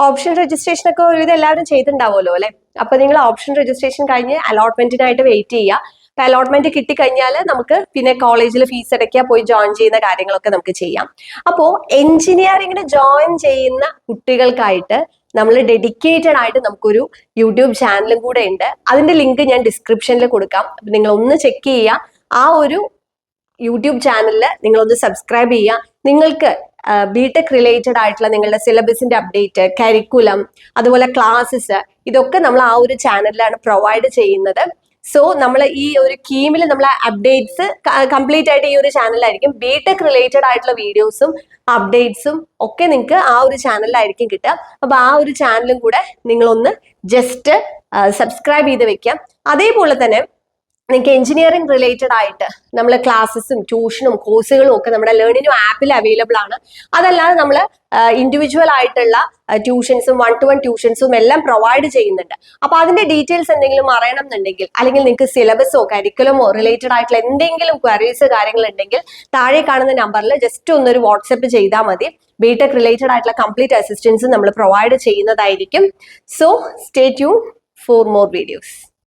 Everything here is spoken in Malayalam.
ഓപ്ഷൻ രജിസ്ട്രേഷൻ ഒക്കെ ഒരുവിധം എല്ലാവരും ചെയ്തിട്ടുണ്ടാവുമല്ലോ അല്ലെ. അപ്പൊ നിങ്ങൾ ഓപ്ഷൻ രജിസ്ട്രേഷൻ കഴിഞ്ഞ് അലോട്ട്മെന്റിനായിട്ട് വെയിറ്റ് ചെയ്യുക. അപ്പൊ അലോട്ട്മെന്റ് കിട്ടിക്കഴിഞ്ഞാൽ നമുക്ക് പിന്നെ കോളേജിൽ ഫീസ് അടയ്ക്കുക, പോയി ജോയിൻ ചെയ്യുന്ന കാര്യങ്ങളൊക്കെ നമുക്ക് ചെയ്യാം. അപ്പോ എഞ്ചിനീയറിംഗിന് ജോയിൻ ചെയ്യുന്ന കുട്ടികൾക്കായിട്ട് നമ്മൾ ഡെഡിക്കേറ്റഡ് ആയിട്ട് നമുക്കൊരു യൂട്യൂബ് ചാനലും കൂടെ ഉണ്ട്. അതിന്റെ ലിങ്ക് ഞാൻ ഡിസ്ക്രിപ്ഷനിൽ കൊടുക്കാം. അപ്പൊ നിങ്ങൾ ഒന്ന് ചെക്ക് ചെയ്യുക. ആ ഒരു യൂട്യൂബ് ചാനലിൽ നിങ്ങളൊന്ന് സബ്സ്ക്രൈബ് ചെയ്യുക. നിങ്ങൾക്ക് ബിടെക് റിലേറ്റഡ് ആയിട്ടുള്ള നിങ്ങളുടെ സിലബസിന്റെ അപ്ഡേറ്റ്, കരിക്കുലം, അതുപോലെ ക്ലാസ്സസ്, ഇതൊക്കെ നമ്മൾ ആ ഒരു ചാനലിലാണ് പ്രൊവൈഡ് ചെയ്യുന്നത്. സോ നമ്മൾ ഈ ഒരു കീമിൽ നമ്മൾ അപ്ഡേറ്റ്സ് കംപ്ലീറ്റ് ആയിട്ട് ഈ ഒരു ചാനലിലായിരിക്കും. ബിടെക് റിലേറ്റഡ് ആയിട്ടുള്ള വീഡിയോസും അപ്ഡേറ്റ്സും ഒക്കെ നിങ്ങൾക്ക് ആ ഒരു ചാനലിലായിരിക്കും കിട്ടുക. അപ്പൊ ആ ഒരു ചാനലും കൂടെ നിങ്ങളൊന്ന് ജസ്റ്റ് സബ്സ്ക്രൈബ് ചെയ്ത് വെക്കാം. അതേപോലെ തന്നെ നിങ്ങൾക്ക് എഞ്ചിനീയറിംഗ് റിലേറ്റഡ് ആയിട്ട് നമ്മൾ ക്ലാസ്സസും ട്യൂഷനും കോഴ്സുകളും ഒക്കെ നമ്മുടെ ലേണിംഗ് ആപ്പിൽ അവൈലബിൾ ആണ്. അതല്ലാതെ നമ്മൾ ഇൻഡിവിജ്വൽ ആയിട്ടുള്ള ട്യൂഷൻസും 1-to-1 ട്യൂഷൻസും എല്ലാം പ്രൊവൈഡ് ചെയ്യുന്നുണ്ട്. അപ്പൊ അതിന്റെ ഡീറ്റെയിൽസ് എന്തെങ്കിലും അറിയണം എന്നുണ്ടെങ്കിൽ, അല്ലെങ്കിൽ നിങ്ങൾക്ക് സിലബസോ കരിക്കുലമോ റിലേറ്റഡ് ആയിട്ടുള്ള എന്തെങ്കിലും ക്വയറീസ് കാര്യങ്ങൾ ഉണ്ടെങ്കിൽ താഴെ കാണുന്ന നമ്പറിൽ ജസ്റ്റ് ഒന്നൊരു വാട്സപ്പ് ചെയ്താൽ മതി. ബിടെക് റിലേറ്റഡ് ആയിട്ടുള്ള കംപ്ലീറ്റ് അസിസ്റ്റൻസ് നമ്മൾ പ്രൊവൈഡ് ചെയ്യുന്നതായിരിക്കും. So stay tune for more videos.